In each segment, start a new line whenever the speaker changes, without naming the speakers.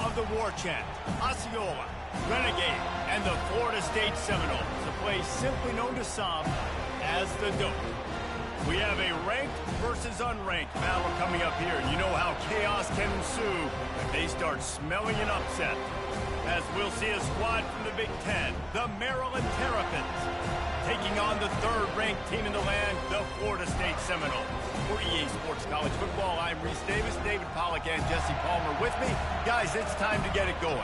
of the war chant, Osceola, Renegade, and the Florida State Seminoles, a place simply known to some as the Dope. We have a ranked versus unranked battle coming up here, and you know how chaos can ensue if they start smelling an upset. As we'll see a squad from the Big Ten, the Maryland Terrapins, taking on the third-ranked team in the land, the Florida State Seminoles. For EA Sports College Football, I'm Reese Davis, David Pollack, and Jesse Palmer with me. Guys, it's time to get it going.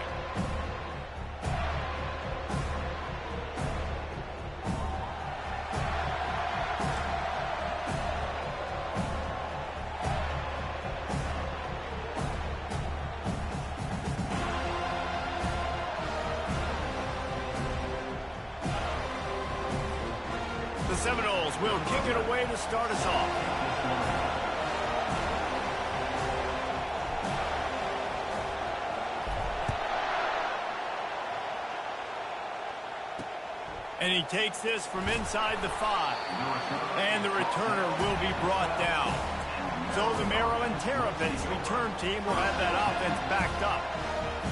The Seminoles will kick it away to start us off. And he takes this from inside the 5. And the returner will be brought down. So the Maryland Terrapins return team will have that offense backed up.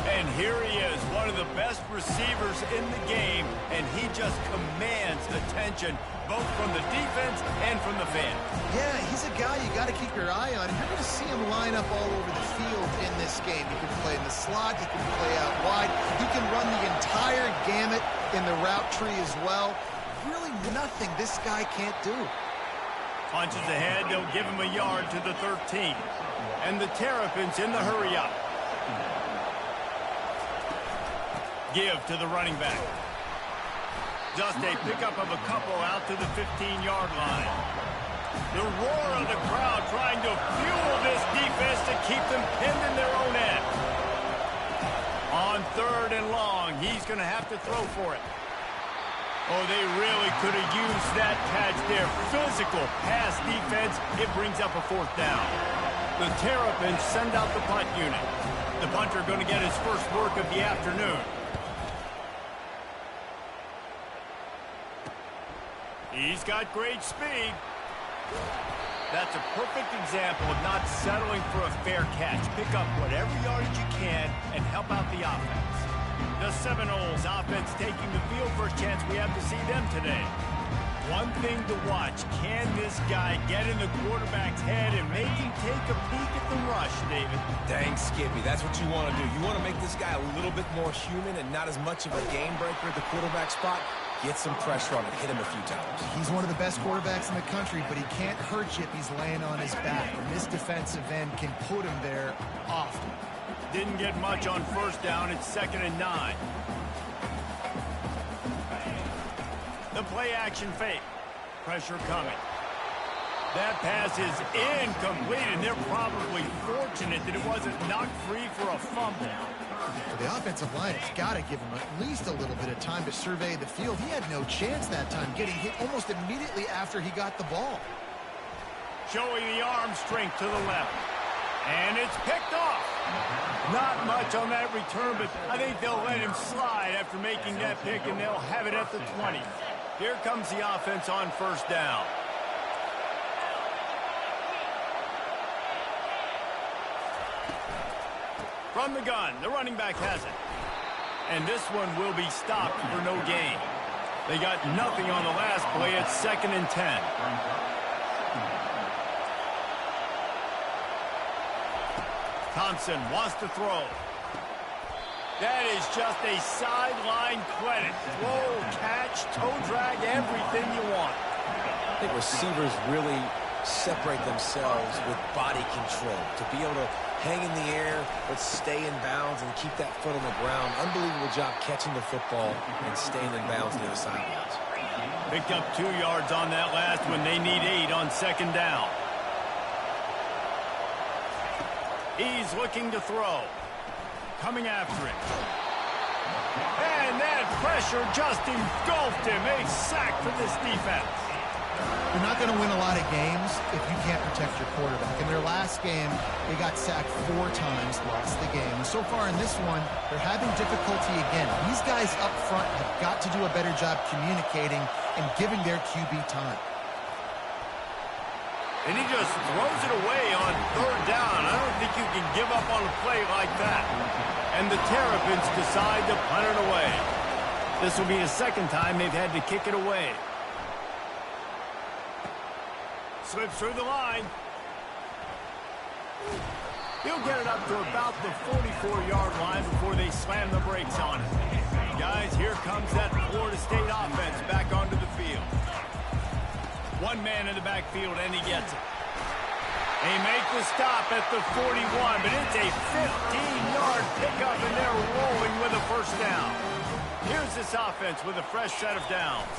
And here he is, one of the best receivers in the game, and he just commands attention, both from the defense and from the fans.
Yeah, he's a guy you got to keep your eye on. You're going to see him line up all over the field in this game. He can play in the slot, he can play out wide, he can run the entire gamut in the route tree as well. Really nothing this guy can't do.
Punches ahead, they'll give him a yard to the 13. And the Terrapins in the hurry-up. Give to the running back. Just a pickup of a couple out to the 15-yard line. The roar of the crowd trying to fuel this defense to keep them pinned in their own end. On 3rd and long, he's going to have to throw for it. Oh, they really could have used that catch there. Physical pass defense. It brings up a 4th down. The Terrapins send out the punt unit. The punter going to get his first work of the afternoon. He's got great speed. That's a perfect example of not settling for a fair catch. Pick up whatever yardage you can and help out the offense. The Seminoles offense taking the field for a chance. We have to see them today. One thing to watch, can this guy get in the quarterback's head and make him take a peek at the rush, David?
Dang, Skippy, that's what you want to do. You want to make this guy a little bit more human and not as much of a game breaker at the quarterback spot. Get some pressure on him, hit him a few times.
He's one of the best quarterbacks in the country, but he can't hurt you if he's laying on his back. And this defensive end can put him there often.
Didn't get much on 1st down. It's 2nd and 9. The play action fake. Pressure coming. That pass is incomplete, and they're probably fortunate that it wasn't knocked free for a fumble.
The offensive line has got to give him at least a little bit of time to survey the field. He had no chance that time, getting hit almost immediately after he got the ball.
Showing the arm strength to the left. And it's picked off. Not much on that return, but I think they'll let him slide after making that pick, and they'll have it at the 20. Here comes the offense on 1st down. From the gun, the running back has it. And this one will be stopped for no gain. They got nothing on the last play. It's 2nd and 10. Thompson wants to throw. That is just a sideline credit. Throw, catch, toe drag, everything you want.
I think receivers really separate themselves with body control. To be able to hang in the air, but stay in bounds and keep that foot on the ground. Unbelievable job catching the football and staying in bounds near the sidelines.
Picked up 2 yards on that last one. They need 8 on 2nd down. He's looking to throw. Coming after it. And that pressure just engulfed him. A sack for this defense.
You're not going to win a lot of games if you can't protect your quarterback. In their last game, they got sacked 4 times, lost the game. And so far in this one, they're having difficulty again. These guys up front have got to do a better job communicating and giving their QB time.
And he just throws it away on 3rd down. I don't think you can give up on a play like that. And the Terrapins decide to punt it away. This will be the second time they've had to kick it away. Slips through the line. He'll get it up to about the 44-yard line before they slam the brakes on it. Guys, here comes that Florida State offense back onto the field. One man in the backfield, and he gets it. They make the stop at the 41, but it's a 15-yard pickup, and they're rolling with a first down. Here's this offense with a fresh set of downs.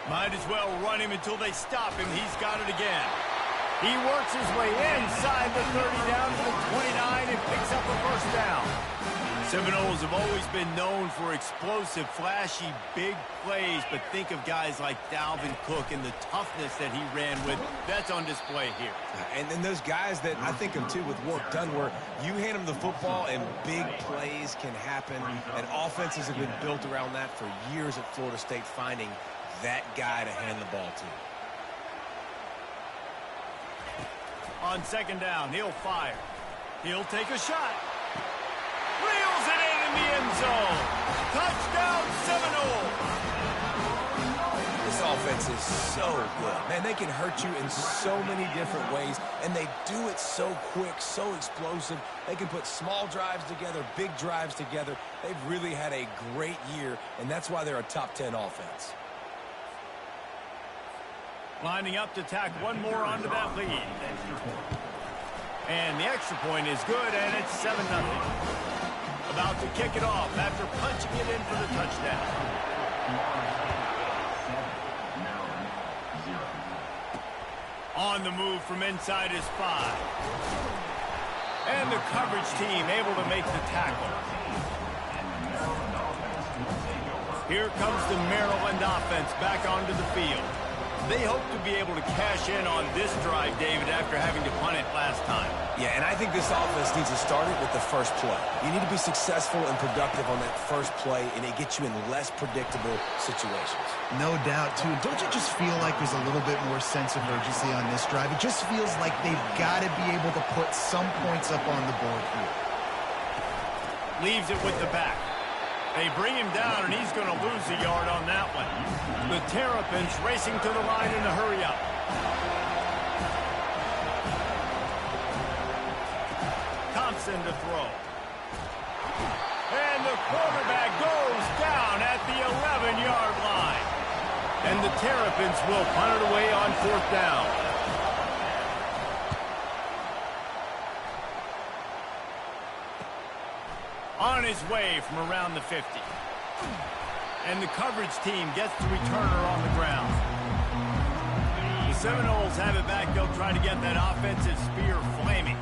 Might as well run him until they stop him. He's got it again. He works his way inside the 30 down to the 29 and picks up a first down. Seminoles have always been known for explosive, flashy, big plays, but think of guys like Dalvin Cook and the toughness that he ran with. That's on display here.
And then those guys that I think of, too, with Warrick Dunn, where you hand them the football and big plays can happen, and offenses have been built around that for years at Florida State, finding that guy to hand the ball to.
On second down, he'll fire. He'll take a shot. Reels it in the end zone. Touchdown, Seminoles.
This offense is so good. Man, they can hurt you in so many different ways, and they do it so quick, so explosive. They can put small drives together, big drives together. They've really had a great year, and that's why they're a top 10 offense.
Lining up to tack one more onto that lead. And the extra point is good, and it's 7-0. About to kick it off after punching it in for the touchdown. On the move from inside his 5. And the coverage team able to make the tackle. Here comes the Maryland offense back onto the field. They hope to be able to cash in on this drive, David, after having to punt it last time.
Yeah, and I think this offense needs to start it with the first play. You need to be successful and productive on that first play, and it gets you in less predictable situations.
No doubt, too. Don't you just feel like there's a little bit more sense of urgency on this drive? It just feels like they've got to be able to put some points up on the board here.
Leaves it with the back. They bring him down, and he's going to lose a yard on that one. The Terrapins racing to the line in a hurry-up. Thompson to throw. And the quarterback goes down at the 11-yard line. And the Terrapins will punt it away on fourth down. On his way from around the 50. And the coverage team gets the returner on the ground. The Seminoles have it back. They'll try to get that offensive spear flaming.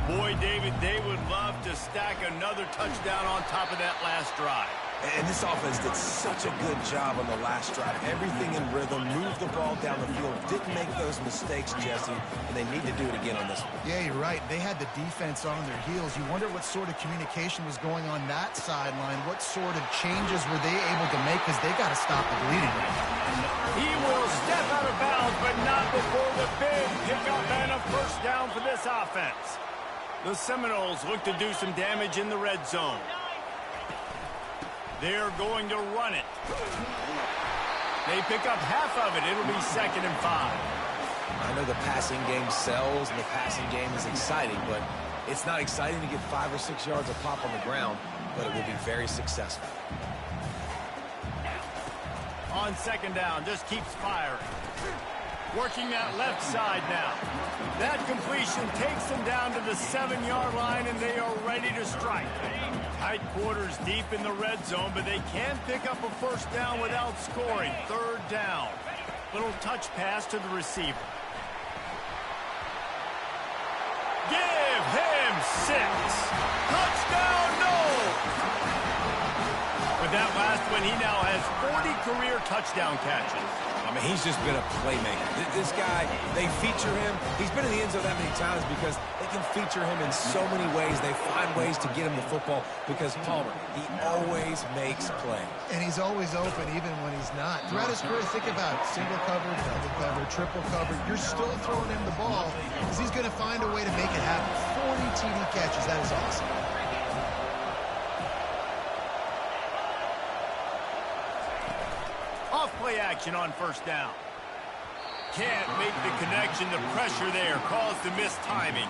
Boy, David, they would love to stack another touchdown on top of that last drive.
And this offense did such a good job on the last drive. Everything in rhythm, moved the ball down the field, didn't make those mistakes, Jesse, and they need to do it again on this one.
Yeah, you're right. They had the defense on their heels. You wonder what sort of communication was going on that sideline. What sort of changes were they able to make, because they got to stop the bleeding.
He will step out of bounds, but not before the big pickup and a first down for this offense. The Seminoles look to do some damage in the red zone. They're going to run it. They pick up half of it. It'll be 2nd and 5.
I know the passing game sells and the passing game is exciting, but it's not exciting to get 5 or 6 yards of pop on the ground, but it will be very successful.
On second down, just keeps firing. Working that left side now. That completion takes them down to the 7-yard line, and they are ready to strike. Tight quarters deep in the red zone, but they can pick up a first down without scoring. 3rd down. Little touch pass to the receiver. Give him 6. Touchdown, no! With that last one, he now has 40 career touchdown catches.
I mean, he's just been a playmaker. This guy, they feature him. He's been in the end zone that many times because they can feature him in so many ways. They find ways to get him the football because Palmer, he always makes plays.
And he's always open even when he's not. Throughout his career, think about it. Single cover, double cover, triple cover. You're still throwing him the ball because he's going to find a way to make it happen. 40 TD catches. That is awesome.
play action on first down. Can't make the connection. The pressure there caused the missed timing.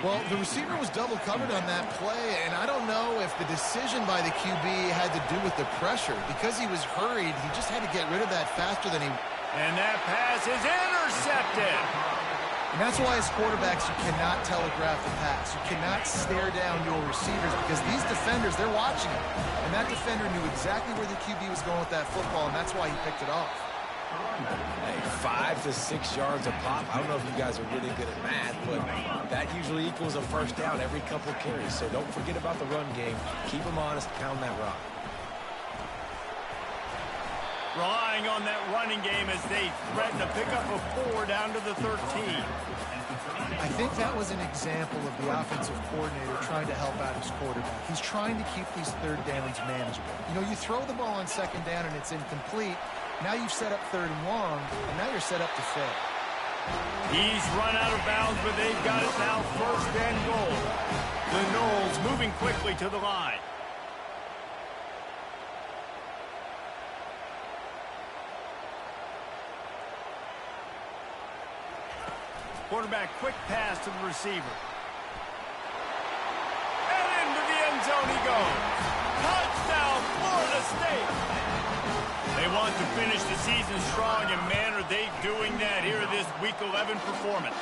Well, the receiver was double covered on that play, and I don't know if the decision by the QB had to do with the pressure. Because he was hurried, he just had to get rid of that faster than he...
And that pass is intercepted.
And that's why as quarterbacks, you cannot telegraph the pass. You cannot stare down your receivers because these defenders, they're watching it. And that defender knew exactly where the QB was going with that football, and that's why he picked it off.
Hey, 5 to 6 yards a pop. I don't know if you guys are really good at math, but that usually equals a first down every couple of carries. So don't forget about the run game. Keep them honest, pound that rock.
Relying on that running game as they threaten to pick up a 4 down to the 13.
I think that was an example of the offensive coordinator trying to help out his quarterback. He's trying to keep these third downs manageable. You know, you throw the ball on second down and it's incomplete. Now you've set up third and long, and now you're set up to fail.
He's run out of bounds, but they've got it now first and goal. The Noles moving quickly to the line. Quarterback, quick pass to the receiver. And into the end zone he goes. Touchdown, Florida State. They want to finish the season strong, and man, are they doing that here in this Week 11 performance.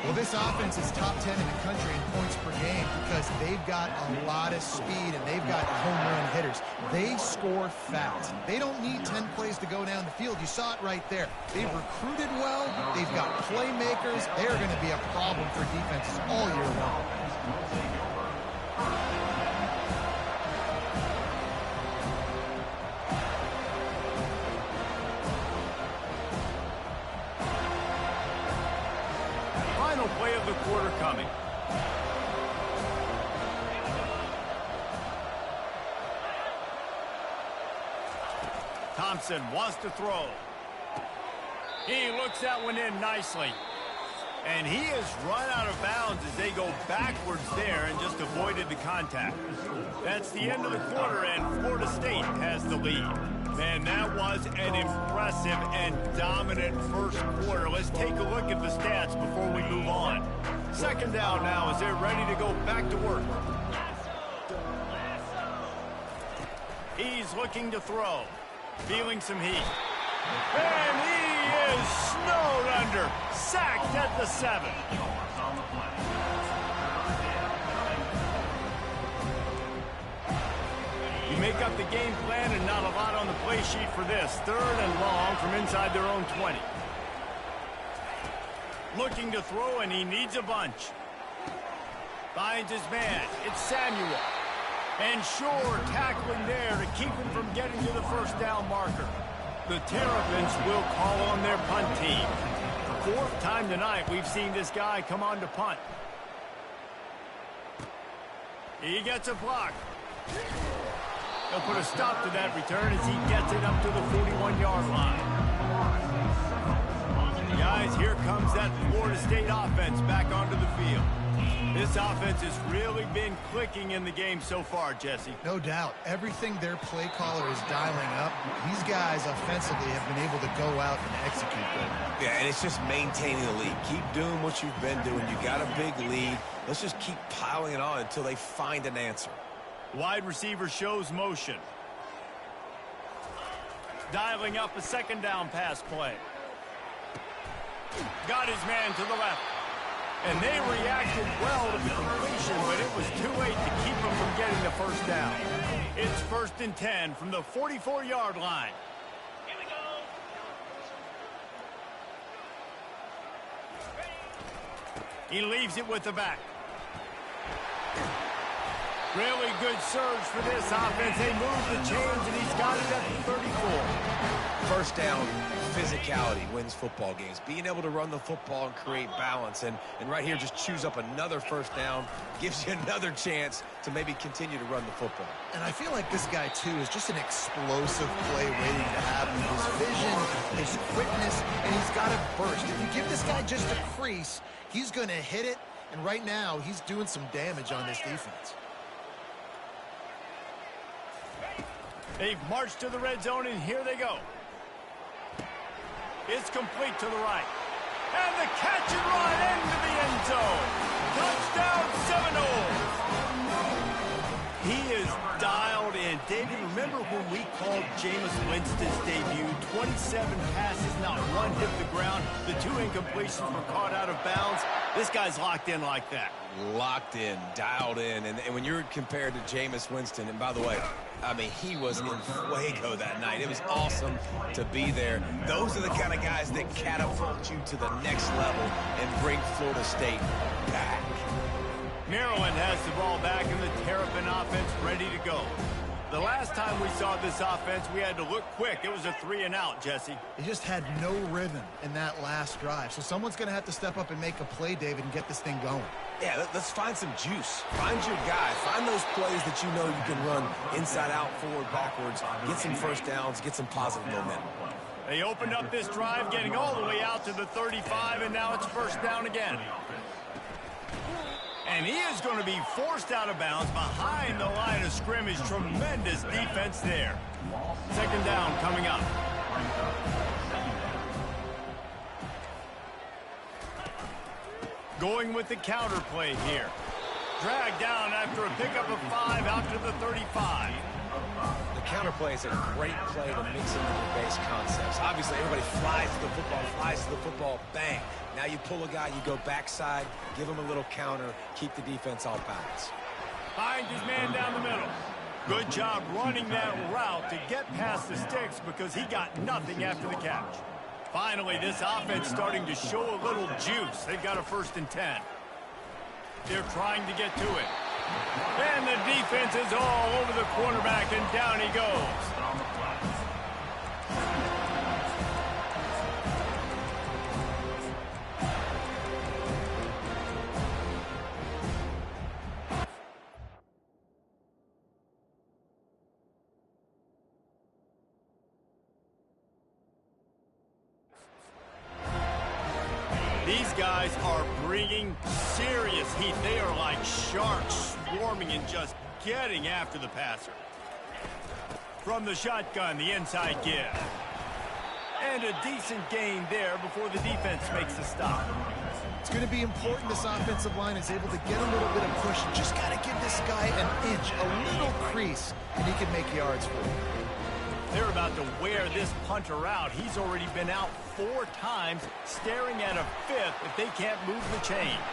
Well, this offense is top 10 in the country in points per game because they've got a lot of speed and they've got home run hitters. They score fast. They don't need 10 plays to go down the field. You saw it right there. They've recruited well. They've got playmakers. They're going to be a problem for defenses all year long.
Play of the quarter coming. Thompson wants to throw. He looks that one in nicely. And he has run out of bounds as they go backwards there and just avoided the contact. That's the end of the quarter, and Florida State has the lead. Man, that was an impressive and dominant first quarter. Let's take a look at the stats before we move on. Second down now as they're ready to go back to work. He's looking to throw. Feeling some heat. And he is snowed under. Sacked at the 7. You make up the game plan and not a lot on the play sheet for this. Third and long from inside their own 20. Looking to throw, and he needs a bunch. Finds his man. It's Samuel. And Shore tackling there to keep him from getting to the first down marker. The Terrapins will call on their punt team. Fourth time tonight we've seen this guy come on to punt. He gets a block. They'll put a stop to that return as he gets it up to the 41-yard line. Guys, here comes that Florida State offense back onto the field. This offense has really been clicking in the game so far, Jesse.
No doubt. Everything their play caller is dialing up, these guys offensively have been able to go out and execute them.
Yeah, and it's just maintaining the lead. Keep doing what you've been doing. You got a big lead. Let's just keep piling it on until they find an answer.
Wide receiver shows motion. Dialing up a second down pass play. Got his man to the left. And they reacted well to the completion, but it was too late to keep them from getting the first down. It's 1st and 10 from the 44-yard line. Here we go. He leaves it with the back. Really good surge for this offense. They move the chains, and he's got it at the 34.
First down, physicality wins football games. Being able to run the football and create balance. And right here, just choose up another first down. Gives you another chance to maybe continue to run the football.
And I feel like this guy, too, is just an explosive play waiting to happen. His vision, his quickness, and he's got a burst. If you give this guy just a crease, he's going to hit it. And right now, he's doing some damage on this defense.
They've marched to the red zone, and here they go. It's complete to the right. And the catch and run into the end zone. Touchdown Seminoles. He is dialed in. David, remember when we called Jameis Winston's debut? 27 passes, not one hit the ground. The 2 incompletions were caught out of bounds. This guy's locked in like that.
Locked in, dialed in. And when you're compared to Jameis Winston, and by the way, I mean, he was in fuego that night. It was awesome to be there. Those are the kind of guys that catapult you to the next level and bring Florida State back.
Maryland has the ball back in the Terrapin offense ready to go. The last time we saw this offense, we had to look quick. It was a 3-and-out, Jesse.
They just had no rhythm in that last drive. So someone's going to have to step up and make a play, David, and get this thing going.
Yeah, let's find some juice. Find your guy. Find those plays that you know you can run inside out, forward, backwards. Get some first downs. Get some positive momentum.
They opened up this drive, getting all the way out to the 35, and now it's first down again. And he is going to be forced out of bounds behind the line of scrimmage. Tremendous defense there. Second down coming up. Going with the counter play here. Dragged down after a pickup of 5 out to the 35.
The counter play is a great play to mix in with the base concepts. Obviously, everybody flies to the football, bang. Now you pull a guy, you go backside, give him a little counter, keep the defense off balance.
Finds his man down the middle. Good job running that route to get past the sticks because he got nothing after the catch. Finally, this offense starting to show a little juice. They've got a 1st and 10. They're trying to get to it. And the defense is all over the quarterback, and down he goes. These guys are bringing serious heat. They are like sharks swarming and just getting after the passer. From the shotgun, the inside give. And a decent gain there before the defense makes the stop.
It's going to be important this offensive line is able to get a little bit of push. Just got to give this guy an inch, a little crease, and he can make yards for you.
They're about to wear this punter out. He's already been out 4 times, staring at a 5th if they can't move the chains.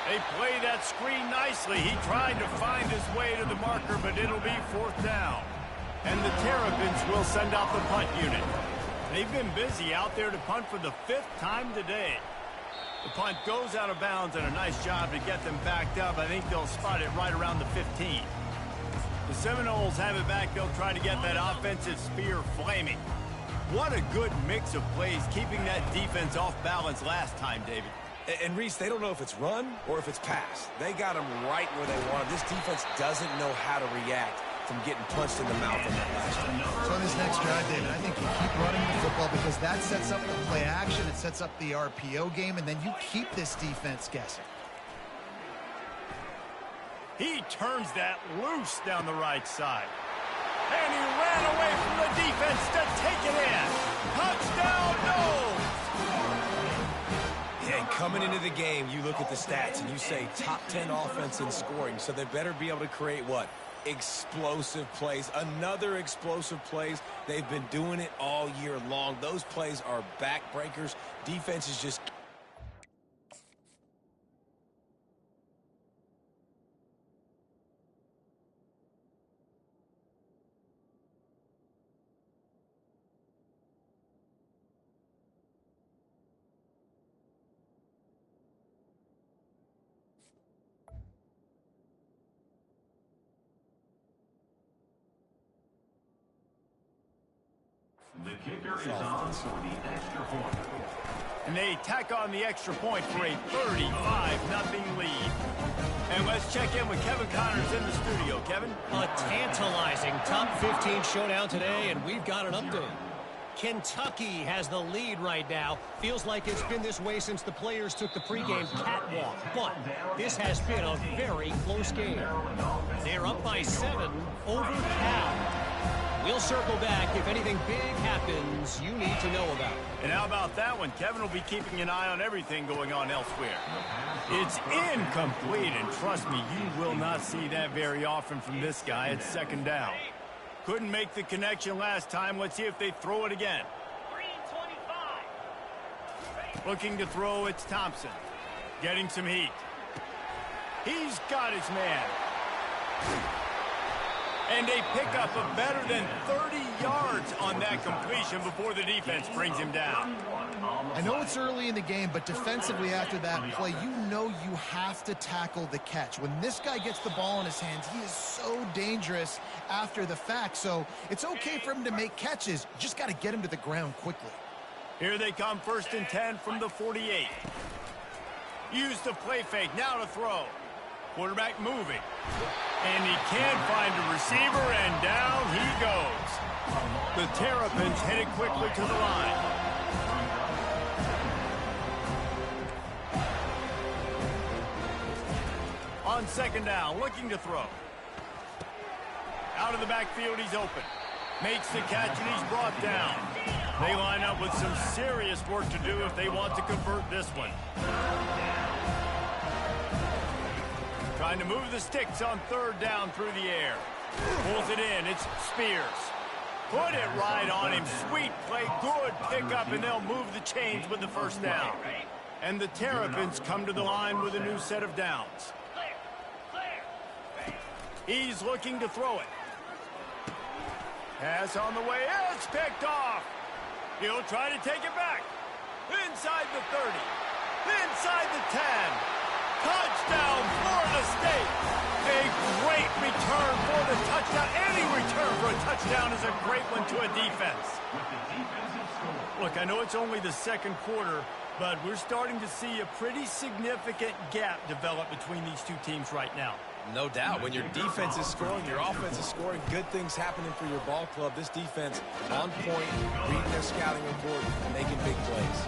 They play that screen nicely. He tried to find his way to the marker, but it'll be 4th down. And the Terrapins will send out the punt unit. They've been busy out there to punt for the 5th time today. The punt goes out of bounds, and a nice job to get them backed up. I think they'll spot it right around the 15. The Seminoles have it back. They'll try to get that offensive spear flaming. What a good mix of plays, keeping that defense off balance last time, David.
And Reese, they don't know if it's run or if it's pass. They got them right where they want them. This defense doesn't know how to react from getting punched in the mouth on that last one.
So on this next drive, David, I think you keep running the football because that sets up the play action. It sets up the RPO game, and then you keep this defense guessing.
He turns that loose down the right side. And he ran away from the defense to take it in. Touchdown, Noles!
Yeah, and coming into the game, you look at the stats and you say top 10 offense in scoring, so they better be able to create what? Explosive plays. Another explosive plays. They've been doing it all year long. Those plays are backbreakers. Defense is just...
The kicker is on for the extra point.
And they tack on the extra point for a 35-0 lead. And let's check in with Kevin Connors in the studio. Kevin?
A tantalizing top 15 showdown today, and we've got an update. Kentucky has the lead right now. Feels like it's been this way since the players took the pregame catwalk. But this has been a very close game. They're up by 7 over Cal. We'll circle back if anything big happens you need to know about.
And how about that one? Kevin will be keeping an eye on everything going on elsewhere. It's incomplete, and trust me, you will not see that very often from this guy. It's second down. Couldn't make the connection last time. Let's see if they throw it again. Looking to throw, it's Thompson. Getting some heat. He's got his man. And they pick up a better than 30 yards on that completion before the defense brings him down.
I know it's early in the game, but defensively after that play, you know you have to tackle the catch. When this guy gets the ball in his hands, he is so dangerous after the fact. So it's okay for him to make catches. You just got to get him to the ground quickly.
Here they come, 1st and 10 from the 48. Use the play fake, now to throw. Quarterback moving. And he can't find a receiver, and down he goes. The Terrapins headed quickly to the line. On 2nd down, looking to throw. Out of the backfield, he's open. Makes the catch, and he's brought down. They line up with some serious work to do if they want to convert this one. Trying to move the sticks on 3rd down through the air. Pulls it in. It's Spears. Put it right on him. Sweet play. Good pickup, and they'll move the chains with the 1st down. And the Terrapins come to the line with a new set of downs. He's looking to throw it. Pass on the way. It's picked off. He'll try to take it back. Inside the 30. Inside the 10. Touchdown, Florida State. A great return for the touchdown. Any return for a touchdown is a great one to a defense. Look, I know it's only the 2nd quarter, but we're starting to see a pretty significant gap develop between these two teams right now.
No doubt. When your defense is scoring, your offense is scoring, good things happening for your ball club. This defense on point, reading their scouting report, and making big plays.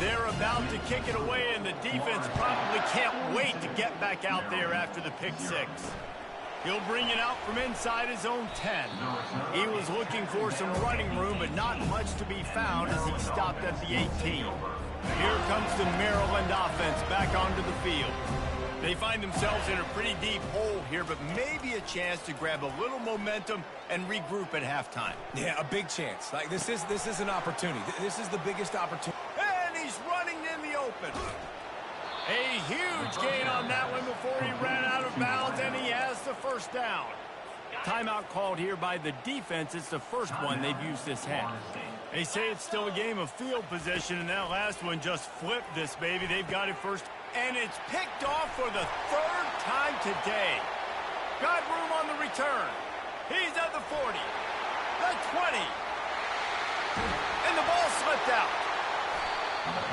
They're about to kick it away, and the defense probably can't wait to get back out there after the pick 6. He'll bring it out from inside his own 10. He was looking for some running room, but not much to be found as he stopped at the 18. Here comes the Maryland offense back onto the field. They find themselves in a pretty deep hole here, but maybe a chance to grab a little momentum and regroup at halftime.
Yeah, a big chance. Like this is an opportunity. This is the biggest opportunity.
And he's running in the open. A huge gain on that one before he ran out of bounds, and he has the 1st down. Timeout called here by the defense. It's the first one they've used this half. They say it's still a game of field position, and that last one just flipped this baby. They've got it first. And it's picked off for the 3rd time today. Got room on the return. He's at the 40, the 20, and the ball slipped out.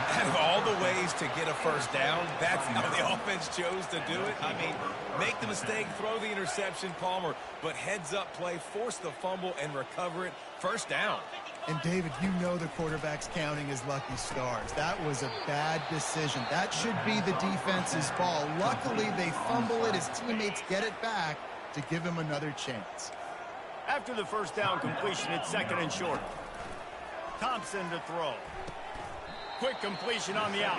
Out of all the ways to get a 1st down, that's how the offense chose to do it. I mean, make the mistake, throw the interception, Palmer, but heads-up play, force the fumble, and recover it. 1st down.
And, David, you know the quarterback's counting his lucky stars. That was a bad decision. That should be the defense's ball. Luckily, they fumble it. His teammates get it back to give him another chance.
After the 1st down completion, it's 2nd and short. Thompson to throw. Quick completion on the out.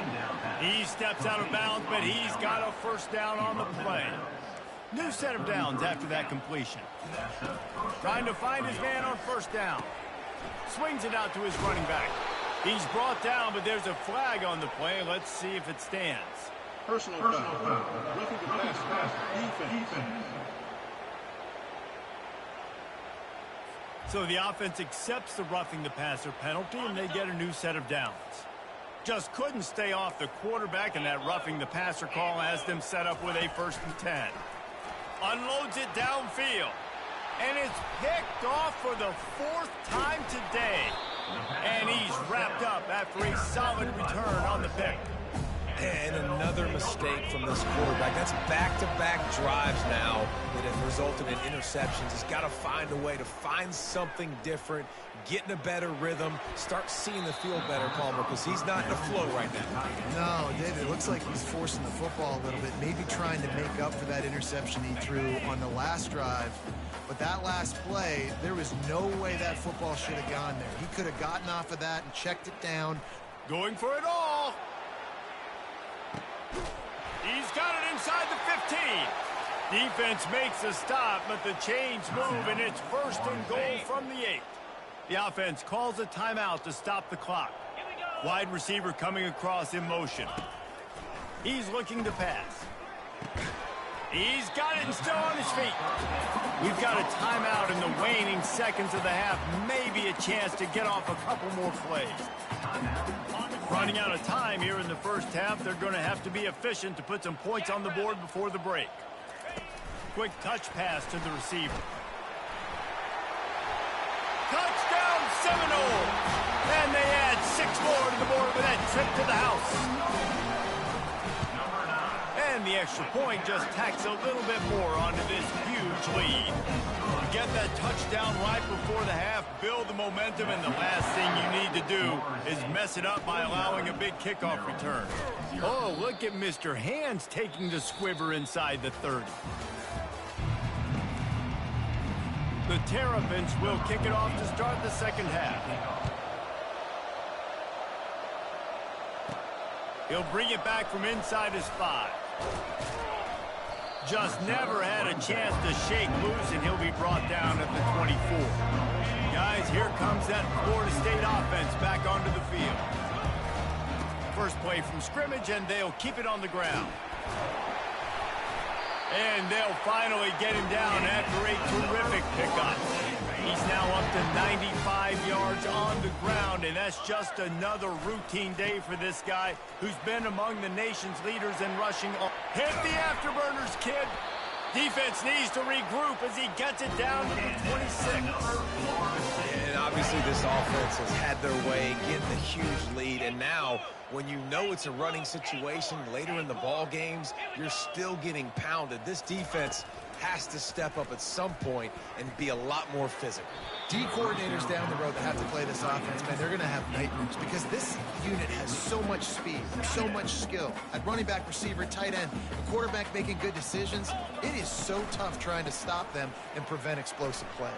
He steps out of bounds, but he's got a 1st down on the play. New set of downs after that completion. Trying to find his man on 1st down. Swings it out to his running back. He's brought down, but there's a flag on the play. Let's see if it stands.
Personal foul. Roughing the passer. Defense.
So the offense accepts the roughing the passer penalty, and they get a new set of downs. Just couldn't stay off the quarterback, and that roughing the passer call has them set up with a 1st and 10. Unloads it downfield. And it's picked off for the 4th time today. And he's wrapped up after a solid return on the pick.
And another mistake from this quarterback. That's back-to-back drives now that have resulted in interceptions. He's got to find a way to find something different, get in a better rhythm, start seeing the field better, Palmer, because he's not in a flow right now.
No, David, it looks like he's forcing the football a little bit, maybe trying to make up for that interception he threw on the last drive. But that last play, there was no way that football should have gone there. He could have gotten off of that and checked it down.
Going for it all. He's got it inside the 15. Defense makes a stop, but the chains move, and it's 1st and goal from the 8. The offense calls a timeout to stop the clock. Wide receiver coming across in motion. He's looking to pass. He's got it and still on his feet. We've got a timeout in the waning seconds of the half. Maybe a chance to get off a couple more plays. Running out of time here in the first half. They're going to have to be efficient to put some points on the board before the break. Quick touch pass to the receiver. Touchdown Seminoles! And they add 6 more to the board with that trip to the house. And the extra point just tacks a little bit more onto this huge lead. Get that touchdown right before the half, build the momentum, and the last thing you need to do is mess it up by allowing a big kickoff return. Oh, look at Mr. Hands taking the squiver inside the 30. The Terrapins will kick it off to start the second half. He'll bring it back from inside his 5. Just never had a chance to shake loose, and he'll be brought down at the 24. Guys, here comes that Florida State offense back onto the field. First play from scrimmage, and they'll keep it on the ground. And they'll finally get him down after a terrific pickup. He's now up to 95 yards on the ground, and that's just another routine day for this guy who's been among the nation's leaders in rushing. Hit the afterburners, kid. Defense needs to regroup as he gets it down to the 26.
And obviously this offense has had their way, getting a huge lead, and now when you know it's a running situation later in the ball games, you're still getting pounded. This defense has to step up at some point and be a lot more physical.
D coordinators down the road that have to play this offense, man, they're going to have nightmares because this unit has so much speed, so much skill. At running back, receiver, tight end, the quarterback making good decisions, it is so tough trying to stop them and prevent explosive plays.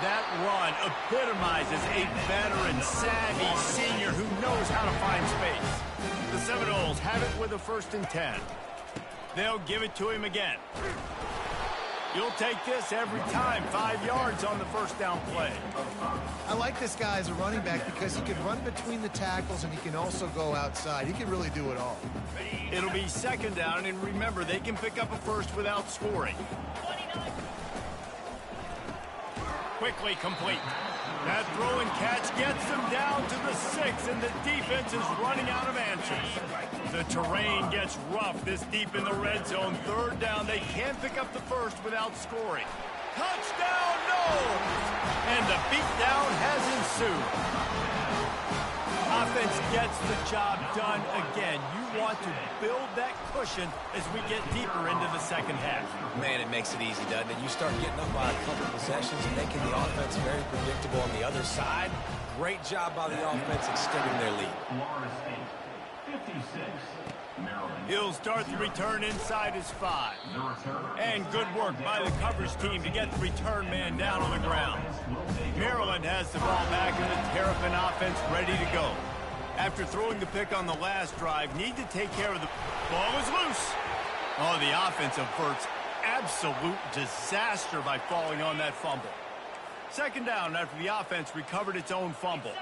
That run epitomizes a veteran, savvy senior who knows how to find space. The Seminoles have it with a 1st and 10. They'll give it to him again. You'll take this every time. 5 yards on the first down play.
I like this guy as a running back because he can run between the tackles and he can also go outside. He can really do it all.
It'll be 2nd down, and remember, they can pick up a first without scoring. Quickly complete. That throw and catch gets them down to the 6, and the defense is running out of answers. The terrain gets rough this deep in the red zone. 3rd down, they can't pick up the first without scoring. Touchdown, no! And the beatdown has ensued. Offense gets the job done again. You want to build that cushion as we get deeper into the second half.
Man, it makes it easy, doesn't it? You start getting up by a couple possessions and making the offense very predictable on the other side. Great job by the offense extending their lead.
Florida State, 56. Maryland.
He'll start the return inside his 5.
The return.
And good work by the coverage team to get the return man down on the ground. Maryland has the ball back and the Terrapin offense ready to go. After throwing the pick on the last drive, need to take care of the ball is loose. Oh, the offense averts absolute disaster by falling on that fumble. 2nd down after the offense recovered its own fumble.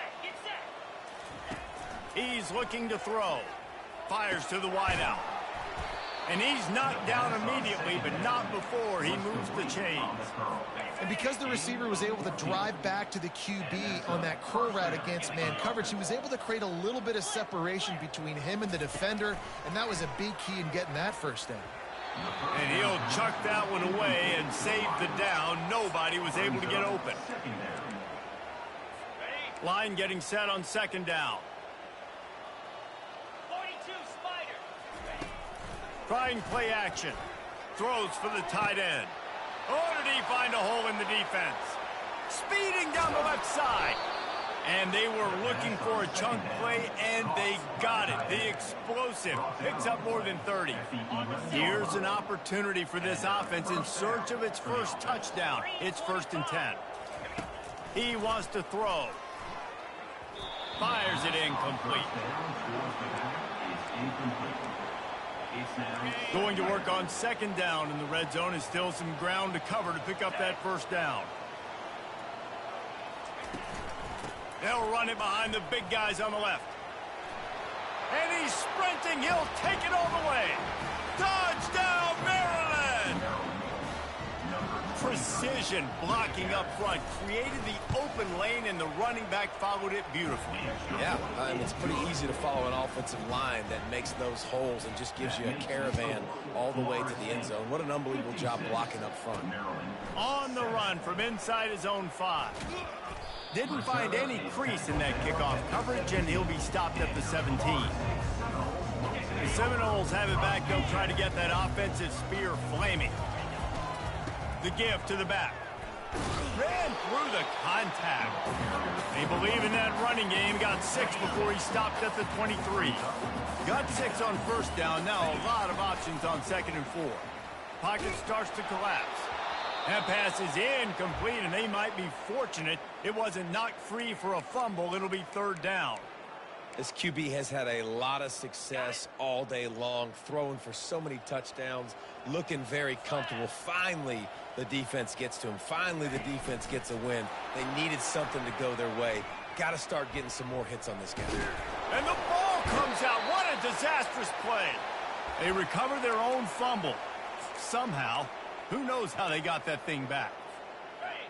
He's looking to throw. Fires to the wideout. And he's knocked down immediately, but not before he moves the chains.
And because the receiver was able to drive back to the QB on that curl route against man coverage, he was able to create a little bit of separation between him and the defender, and that was a big key in getting that 1st down.
And he'll chuck that one away and save the down. Nobody was able to get open. Line getting set on 2nd down. Trying play action. Throws for the tight end. Oh, did he find a hole in the defense? Speeding down the left side. And they were looking for a chunk play, and they got it. The explosive picks up more than 30. Here's an opportunity for this offense in search of its first touchdown. It's 1st and 10. He wants to throw. Fires it incomplete. Going to work on 2nd down in the red zone, and still some ground to cover to pick up that 1st down. They'll run it behind the big guys on the left. And he's sprinting. He'll take it all the way. Touchdown, Maryland! Precision blocking up front created the open lane, and the running back followed it beautifully.
Yeah, and it's pretty easy to follow an offensive line that makes those holes and just gives you a caravan all the way to the end zone. What an unbelievable job blocking up front.
On the run from inside his own 5. Didn't find any crease in that kickoff coverage, and he'll be stopped at the 17. The Seminoles have it back. They'll try to get that offensive spear flaming. The give to the back. Ran through the contact. They believe in that running game. Got 6 before he stopped at the 23. Got 6 on 1st down. Now a lot of options on 2nd and 4. Pocket starts to collapse. That pass is incomplete, and they might be fortunate it wasn't knocked free for a fumble. It'll be 3rd down.
This QB has had a lot of success all day long, throwing for so many touchdowns, looking very comfortable. Finally, the defense gets to him. Finally, the defense gets a win. They needed something to go their way. Got to start getting some more hits on this guy.
And the ball comes out. What a disastrous play. They recover their own fumble. Somehow, who knows how they got that thing back.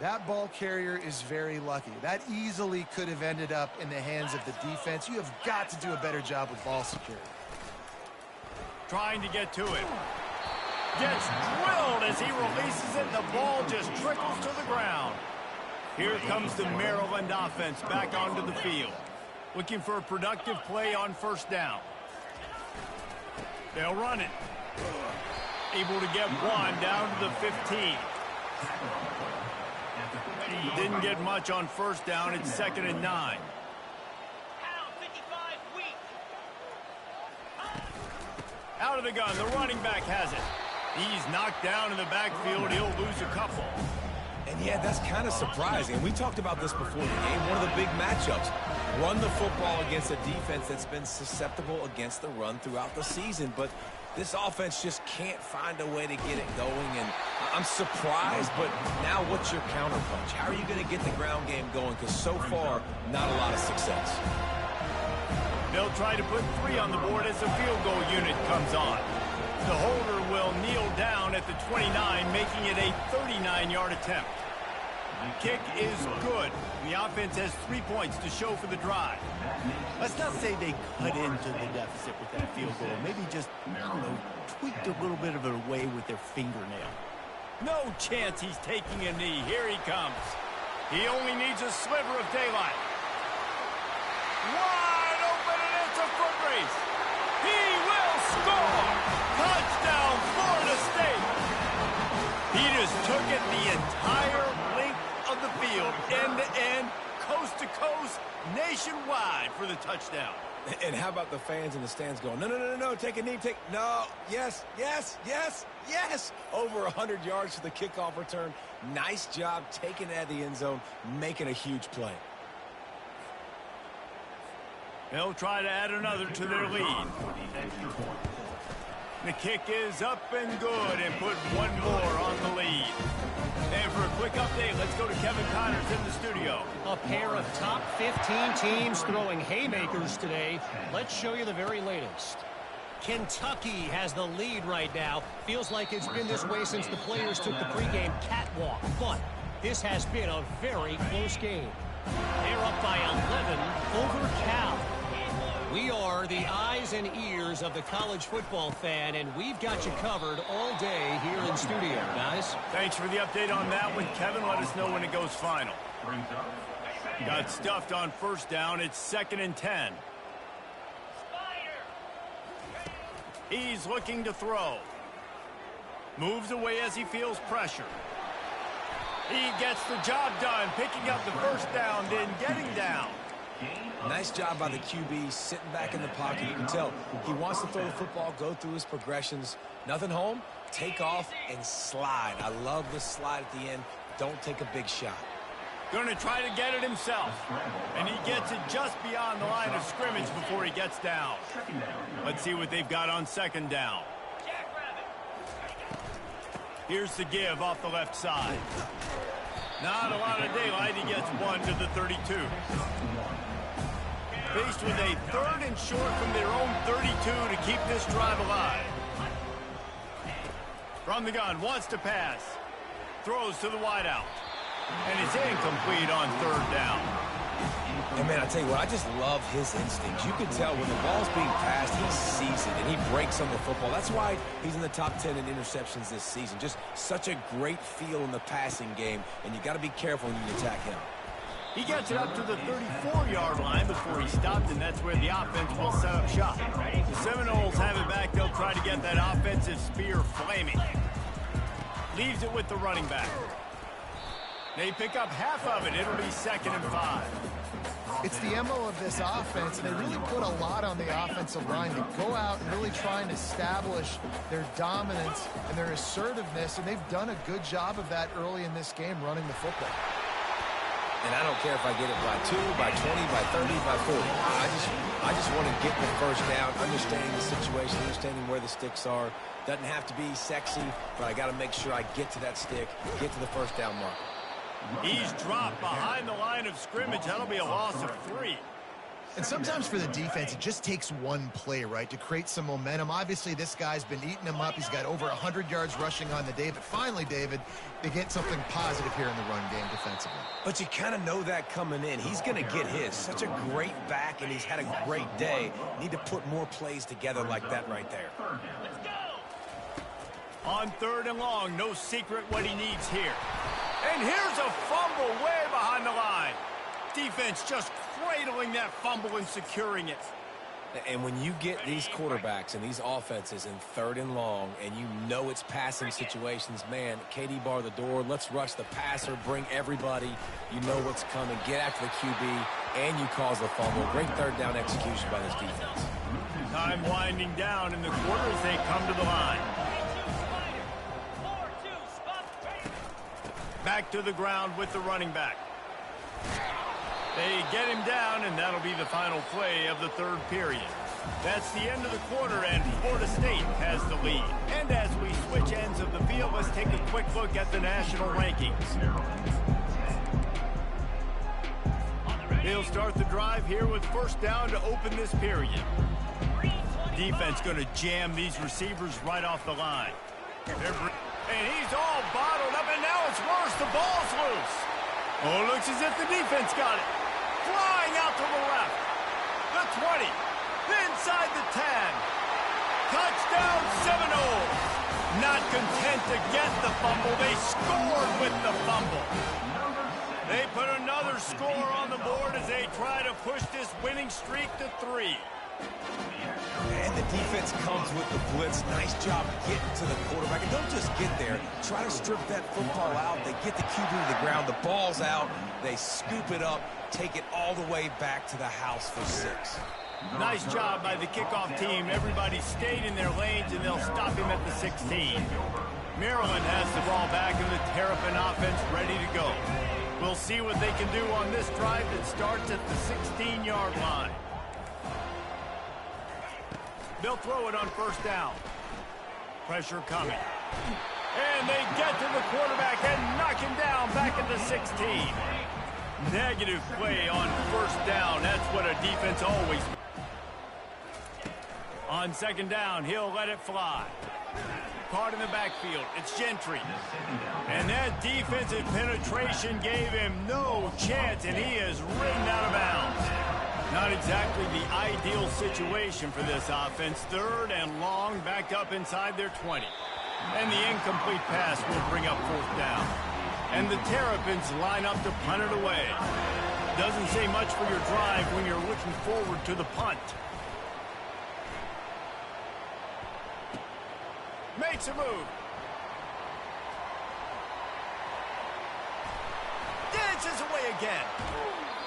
That ball carrier is very lucky. That easily could have ended up in the hands of the defense. You have got to do a better job with ball security.
Trying to get to it. Gets drilled as he releases it. The ball just trickles to the ground. Here comes the Maryland offense back onto the field. Looking for a productive play on 1st down. They'll run it. Able to get 1 down to the 15. Didn't get much on 1st down. It's 2nd and 9. Out of the gun. The running back has it. He's knocked down in the backfield. He'll lose a couple.
And yeah, that's kind of surprising. We talked about this before the game. One of the big matchups. Run the football against a defense that's been susceptible against the run throughout the season. But this offense just can't find a way to get it going. And I'm surprised, but now what's your counterpunch? How are you going to get the ground game going? Because so far, not a lot of success.
They'll try to put 3 on the board as the field goal unit comes on. The holder will kneel down at the 29, making it a 39-yard attempt. Kick is good. The offense has 3 points to show for the drive. Let's not say they cut into the deficit with that field goal. Maybe just, I don't know, tweaked a little bit of it away with their fingernail. No chance he's taking a knee. Here he comes. He only needs a sliver of daylight. Wide open, and it's a foot race. He will score. Touchdown, Florida State. He just took it the entire length of the field, end to end, coast to coast, nationwide for the touchdown.
And how about the fans in the stands going, no, no, no, no, no, take a knee, no, yes, yes, yes, yes. Over 100 yards for the kickoff return. Nice job taking it out of the end zone, making a huge play.
They'll try to add another to their lead. The kick is up and good, and put 1 more on the lead. And for a quick update, let's go to Kevin Connors in the studio.
A pair of top 15 teams throwing haymakers today. Let's show you the very latest. Kentucky has the lead right now. Feels like it's been this way since the players took the pregame catwalk. But this has been a very close game. They're up by 11 over Cal. We are the eyes and ears of the college football fan, and we've got you covered all day here in studio, guys.
Thanks for the update on that one, Kevin. Let us know when it goes final. Got stuffed on 1st down. It's 2nd and 10. He's looking to throw. Moves away as he feels pressure. He gets the job done, picking up the 1st down, then getting down.
Nice job by the QB, sitting back in the pocket. You can tell he wants to throw the football, go through his progressions. Nothing home, take off, and slide. I love the slide at the end. Don't take a big shot.
Going to try to get it himself. And he gets it just beyond the line of scrimmage before he gets down. Let's see what they've got on second down. Here's the give off the left side. Not a lot of daylight. He gets one to the 32. Faced with a 3rd and short from their own 32 to keep this drive alive. From the gun, wants to pass. Throws to the wideout. And it's incomplete on 3rd down.
And, man, I tell you what, I just love his instincts. You can tell when the ball's being passed, he sees it, and he breaks on the football. That's why he's in the top 10 in interceptions this season. Just such a great feel in the passing game, and you got to be careful when you attack him.
He gets it up to the 34-yard line before he stopped, and that's where the offense will set up shop. The Seminoles have it back. They'll try to get that offensive spear flaming. Leaves it with the running back. They pick up half of it. It'll be 2nd and 5.
It's the MO of this offense, and they really put a lot on the offensive line to go out and really try and establish their dominance and their assertiveness, and they've done a good job of that early in this game running the football.
And I don't care if I get it by 2, by 20, by 30, by 40. I just want to get the first down, understanding the situation, understanding where the sticks are. Doesn't have to be sexy, but I got to make sure I get to that stick, get to the first down mark.
He's dropped behind the line of scrimmage. That'll be a loss of 3.
And sometimes for the defense, it just takes one play, right, to create some momentum. Obviously, this guy's been eating him up. He's got over 100 yards rushing on the day. But finally, David, they get something positive here in the run game defensively.
But you kind of know that coming in. He's going to get his. Such a great back, and he's had a great day. Need to put more plays together like that right there.
On 3rd and long, no secret what he needs here. And here's a fumble way behind the line. Defense just cradling that fumble and securing it.
And when you get these quarterbacks and these offenses in 3rd and long, and you know it's passing situations, man, KD bar the door, let's rush the passer, bring everybody. You know what's coming. Get after the QB, and you cause the fumble. Great 3rd down execution by this defense.
Time winding down in the quarter as they come to the line. Back to the ground with the running back. They get him down, and that'll be the final play of the 3rd period. That's the end of the quarter, and Florida State has the lead. And as we switch ends of the field, let's take a quick look at the national rankings. They'll start the drive here with 1st down to open this period. Defense going to jam these receivers right off the line. And he's all bottled up, and now it's worse. The ball's loose. Oh, it looks as if the defense got it. Flying out to the left. The 20. Inside the 10. Touchdown Seminoles. Not content to get the fumble, they scored with the fumble. They put another score on the board as they try to push this winning streak to 3.
And the defense comes with the blitz. Nice job getting to the quarterback. And don't just get there. Try to strip that football out. They get the QB to the ground. The ball's out. They scoop it up, take it all the way back to the house for 6.
Nice job by the kickoff team. Everybody stayed in their lanes, and they'll stop him at the 16. Maryland has the ball back, and the Terrapin offense ready to go. We'll see what they can do on this drive that starts at the 16-yard line. They'll throw it on 1st down. Pressure coming. And they get to the quarterback and knock him down back at the 16. Negative play on 1st down. That's what a defense always. On 2nd down, he'll let it fly. Caught in the backfield. It's Gentry. And that defensive penetration gave him no chance, and he is ridden out of bounds. Not exactly the ideal situation for this offense. 3rd and long, back up inside their 20. And the incomplete pass will bring up 4th down. And the Terrapins line up to punt it away. Doesn't say much for your drive when you're looking forward to the punt. Makes a move. Dances away again.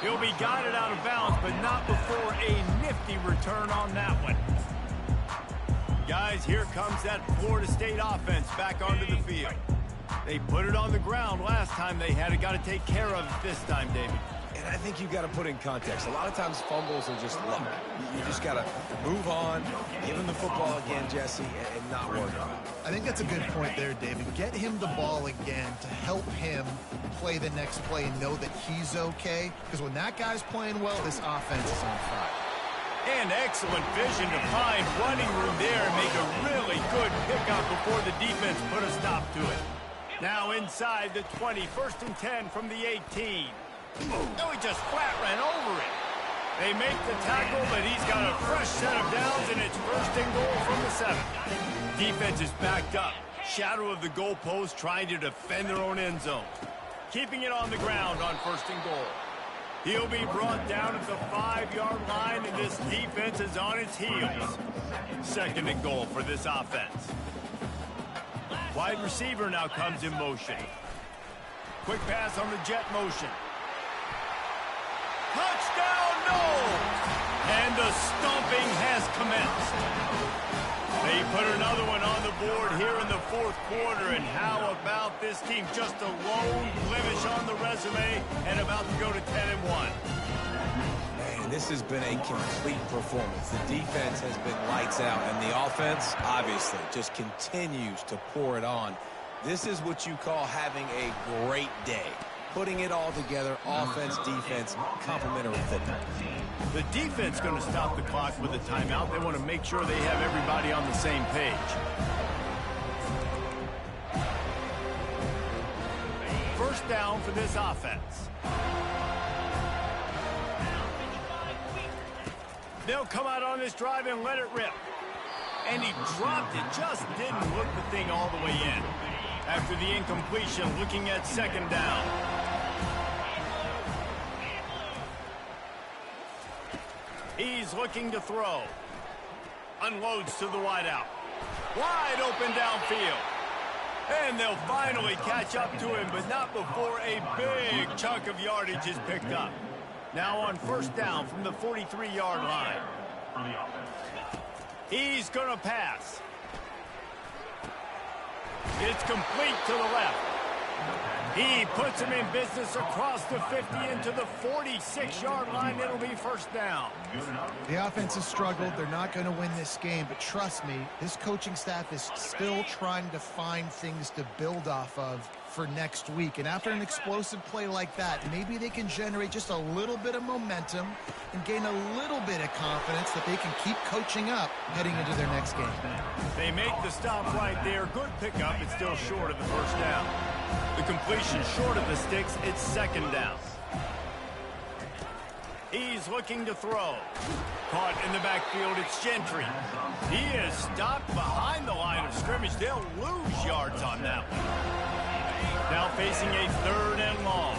He'll be guided out of bounds, but not before a nifty return on that one. Guys, here comes that Florida State offense back onto the field. They put it on the ground last time they had it. Got to take care of it this time, David.
And I think you've got to put in context. A lot of times fumbles are just luck. You just got to move on, give him the football again, Jesse, and not worry about it.
I think that's a good point there, David. Get him the ball again to help him play the next play and know that he's okay. Because when that guy's playing well, this offense is on fire.
And excellent vision to find running room there and make a really good pickup before the defense put a stop to it. Now inside the 20, 1st and 10 from the 18. No, he just flat ran over it. They make the tackle, but he's got a fresh set of downs, and it's 1st and goal from the 7. Defense is backed up. Shadow of the goalpost trying to defend their own end zone. Keeping it on the ground on 1st and goal. He'll be brought down at the 5-yard line, and this defense is on its heels. 2nd and goal for this offense. Wide receiver now comes in motion. Quick pass on the jet motion. Touchdown, no! And the stomping has commenced. They put another one on the board here in the 4th quarter, and how about this team? Just a lone blemish on the resume and about to go to 10-1.
Man, this has been a complete performance. The defense has been lights out, and the offense, obviously, just continues to pour it on. This is what you call having a great day. Putting it all together, offense, defense, complementary football.
The defense going to stop the clock with a timeout. They want to make sure they have everybody on the same page. First down for this offense. They'll come out on this drive and let it rip. And he dropped it, just didn't hook the thing all the way in. After the incompletion, looking at 2nd down. He's looking to throw. Unloads to the wideout. Wide open downfield. And they'll finally catch up to him, but not before a big chunk of yardage is picked up. Now on 1st down from the 43-yard line. He's going to pass. It's complete to the left. He puts him in business across the 50 into the 46-yard line. It'll be 1st down.
The offense has struggled. They're not going to win this game, but trust me, this coaching staff is still trying to find things to build off of for next week. And after an explosive play like that, maybe they can generate just a little bit of momentum and gain a little bit of confidence that they can keep coaching up heading into their next game.
They make the stop right there. Good pickup. It's still short of the 1st down. The completion short of the sticks. It's 2nd down. He's looking to throw. Caught in the backfield. It's Gentry. He is stopped behind the line of scrimmage. They'll lose yards on that one. Now facing a 3rd and long.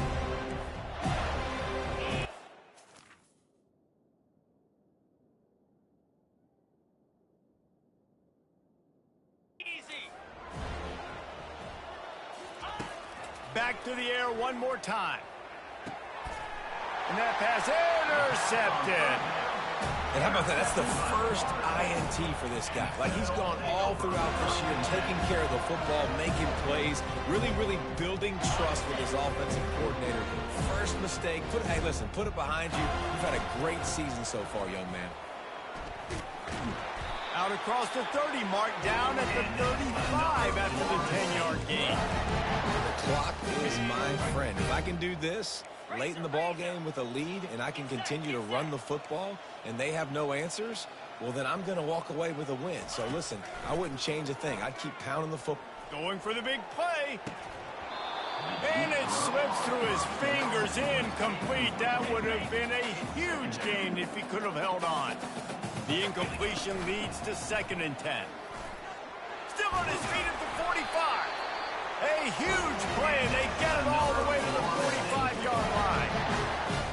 Easy. Back to the air one more time. And that pass intercepted.
And how about that? That's the first INT for this guy. Like, he's gone all throughout this year, taking care of the football, making plays, really building trust with his offensive coordinator. First mistake. Hey, listen, put it behind you. You've had a great season so far, young man.
Out across the 30 mark, down at the 35 after the 10-yard gain.
The clock is my friend. If I can do this late in the ball game with a lead and I can continue to run the football and they have no answers, well, then I'm going to walk away with a win. So, listen, I wouldn't change a thing. I'd keep pounding the football.
Going for the big play. And it slips through his fingers, incomplete. That would have been a huge gain if he could have held on. The incompletion leads to 2nd and 10. Still on his feet at the 45. A huge play, and they get it all the way to the 45-yard line.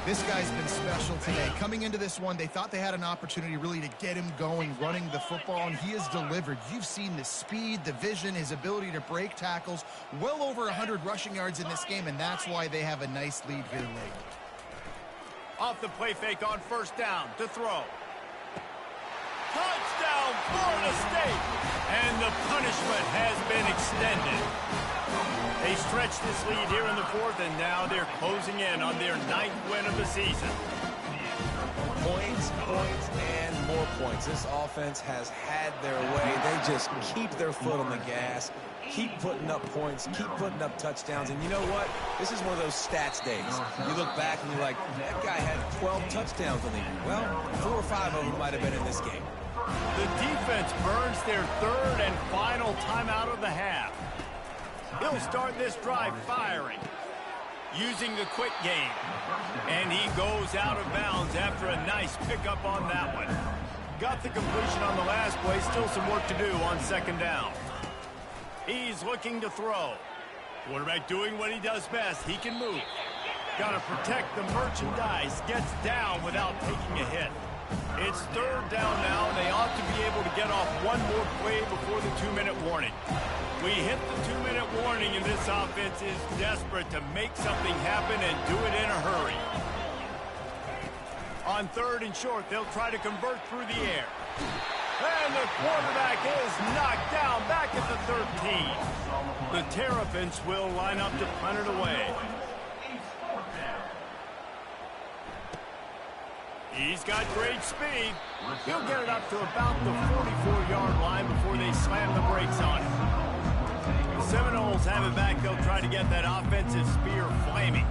This guy's been special today. Coming into this one, they thought they had an opportunity really to get him going, running the football, and he has delivered. You've seen the speed, the vision, his ability to break tackles. Well over 100 rushing yards in this game, and that's why they have a nice lead here late.
Off the play fake on first down to throw. Touchdown, Florida State! And the punishment has been extended. They stretched this lead here in the fourth, and now they're closing in on their 9th win of the season.
Points, points, and more points. This offense has had their way. They just keep their foot on the gas, keep putting up points, keep putting up touchdowns. And you know what? This is one of those stats days. You look back and you're like, that guy had 12 touchdowns in the year. Well, 4 or 5 of them might have been in this game.
The defense burns their 3rd and final timeout of the half. He'll start this drive firing, using the quick game. And he goes out of bounds after a nice pickup on that one. Got the completion on the last play. Still some work to do on 2nd down. He's looking to throw. Quarterback doing what he does best. He can move. Got to protect the merchandise. Gets down without taking a hit. It's 3rd down now, and they ought to be able to get off one more play before the 2-minute warning. We hit the 2-minute warning, and this offense is desperate to make something happen and do it in a hurry. On 3rd and short, they'll try to convert through the air. And the quarterback is knocked down back at the 13. The Terrapins will line up to punt it away. He's got great speed. He'll get it up to about the 44-yard line before they slam the brakes on him. The Seminoles have it back. They'll try to get that offensive spear flaming.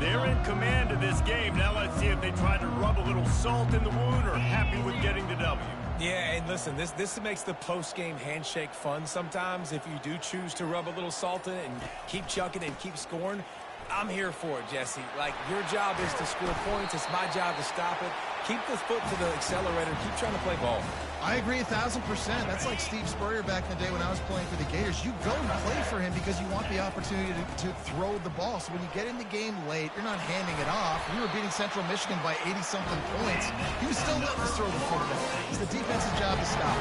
They're in command of this game. Now let's see if they try to rub a little salt in the wound or happy with getting the W.
Yeah, and listen, this makes the post-game handshake fun sometimes. If you do choose to rub a little salt in it and keep chucking and keep scoring, I'm here for it, Jesse. Like, your job is to score points. It's my job to stop it. Keep the foot to the accelerator. Keep trying to play ball.
I agree 1,000%. That's like Steve Spurrier back in the day when I was playing for the Gators. You go and play for him because you want the opportunity to throw the ball. So when you get in the game late, you're not handing it off. We were beating Central Michigan by 80-something points. He was still letting us throw the football. It's the defense's job to stop.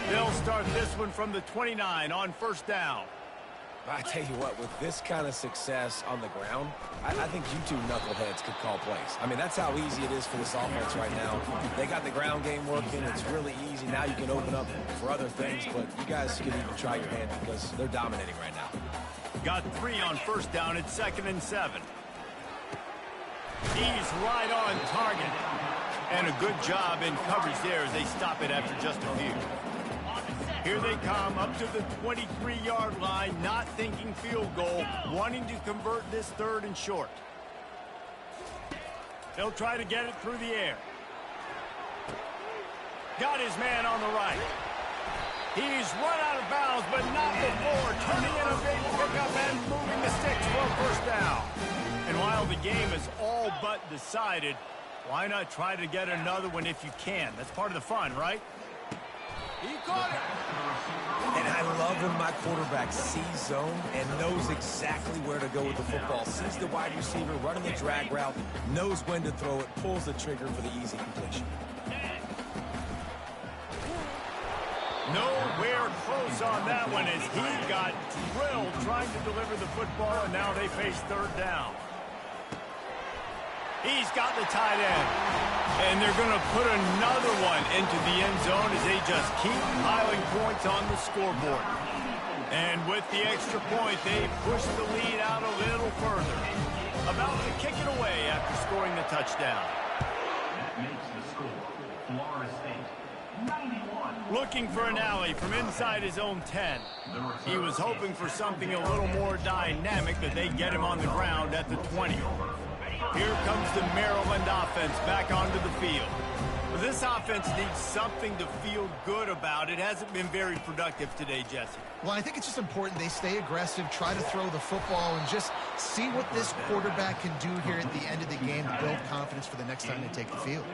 They'll start this one from the 29 on 1st down.
I tell you what, with this kind of success on the ground, I think you two knuckleheads could call plays. I mean, that's how easy it is for this offense right now. They got the ground game working. It's really easy. Now you can open up for other things, but you guys can even try your hand because they're dominating right now.
Got 3 on 1st down. It's 2nd and 7. He's right on target. And a good job in coverage there as they stop it after just a few. Here they come up to the 23-yard line, not thinking field goal, wanting to convert this 3rd and short. They'll try to get it through the air. Got his man on the right. He's run out of bounds, but not before turning in a big pickup and moving the sticks for a 1st down. And while the game is all but decided, why not try to get another one if you can? That's part of the fun, right? He caught it.
And I love when my quarterback sees zone and knows exactly where to go with the football. Sees the wide receiver running the drag route, knows when to throw it, pulls the trigger for the easy completion.
Nowhere close on that one as he got drilled trying to deliver the football, and now they face 3rd down. He's got the tight end. And they're going to put another one into the end zone as they just keep piling points on the scoreboard. And with the extra point, they push the lead out a little further. About to kick it away after scoring the touchdown.
That makes the score Florida State 91.
Looking for an alley from inside his own 10. He was hoping for something a little more dynamic, but they get him on the ground at the 20. Here comes the Maryland offense back onto the field. But this offense needs something to feel good about. It hasn't been very productive today, Jesse.
Well, I think it's just important they stay aggressive, try to throw the football, and just see what this quarterback can do here at the end of the game to build confidence for the next time they take the field.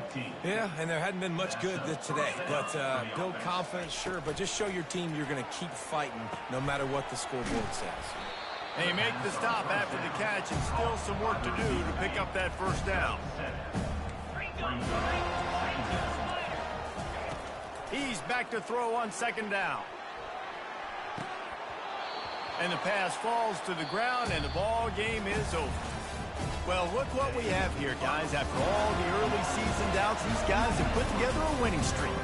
Yeah, and there hadn't been much good today. But build confidence, sure, but just show your team you're going to keep fighting no matter what the scoreboard says.
They make the stop after the catch and still some work to do to pick up that 1st down. He's back to throw on 2nd down. And the pass falls to the ground and the ball game is over. Well, look what we have here, guys. After all the early season doubts, these guys have put together a winning streak.